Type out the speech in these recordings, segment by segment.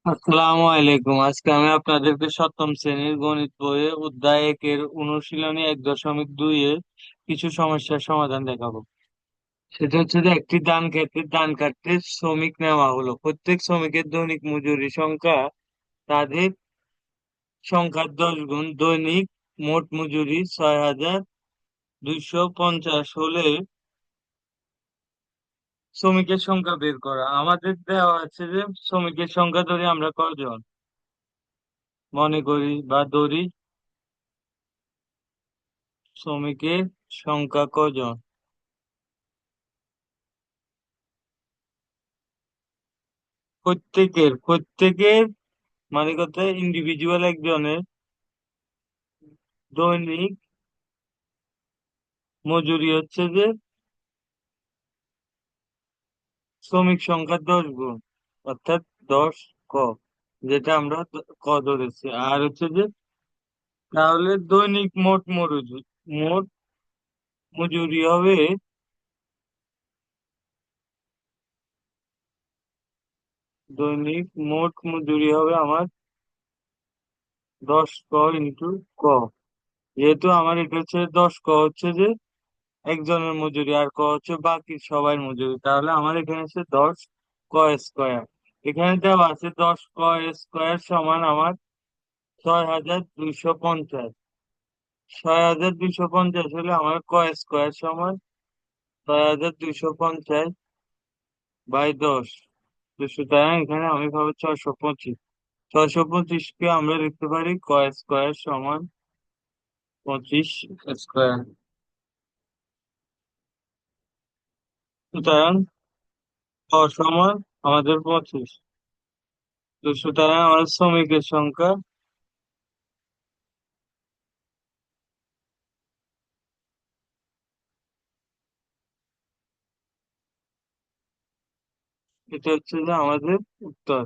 আসসালামু আলাইকুম। আজকে আমি আপনাদেরকে সপ্তম শ্রেণীর গণিত বইয়ে অধ্যায় একের অনুশীলনী 1.2 এর কিছু সমস্যার সমাধান দেখাবো। সেটা হচ্ছে যে একটি ধান ক্ষেতে ধান কাটতে শ্রমিক নেওয়া হলো। প্রত্যেক শ্রমিকের দৈনিক মজুরি সংখ্যা তাদের সংখ্যার 10 গুণ। দৈনিক মোট মজুরি 6,250 হলে শ্রমিকের সংখ্যা বের করা। আমাদের দেওয়া আছে যে শ্রমিকের সংখ্যা ধরি আমরা কজন মনে করি বা ধরি, শ্রমিকের সংখ্যা কজন। প্রত্যেকের মানে কথা ইন্ডিভিজুয়াল একজনের দৈনিক মজুরি হচ্ছে যে শ্রমিক সংখ্যা 10 গুণ, অর্থাৎ 10 ক, যেটা আমরা ক ধরেছি। আর হচ্ছে যে তাহলে দৈনিক মোট মজুরি হবে, দৈনিক মোট মজুরি হবে আমার 10 ক ইন্টু ক। যেহেতু আমার এটা হচ্ছে 10 ক হচ্ছে যে একজনের মজুরি, আর ক হচ্ছে বাকি সবার মজুরি, তাহলে আমার এখানে হচ্ছে 10 ক স্কোয়ার। এখানে দেওয়া আছে 10 ক স্কোয়ার সমান আমার 6,250। 6,250 হলে আমার ক স্কোয়ার সমান 6,250 বাই 10। তো সুতরাং এখানে আমি পাবো 625। 625 কে আমরা লিখতে পারি ক স্কোয়ার সমান 25 স্কোয়ার। সুতরাং ক সমান আমাদের 25। তো সুতরাং আমাদের শ্রমিকের সংখ্যা, এটা হচ্ছে যে আমাদের উত্তর।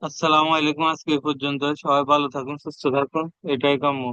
আসসালামু আলাইকুম। আজকে এ পর্যন্ত। সবাই ভালো থাকুন, সুস্থ থাকুন, এটাই কাম্য।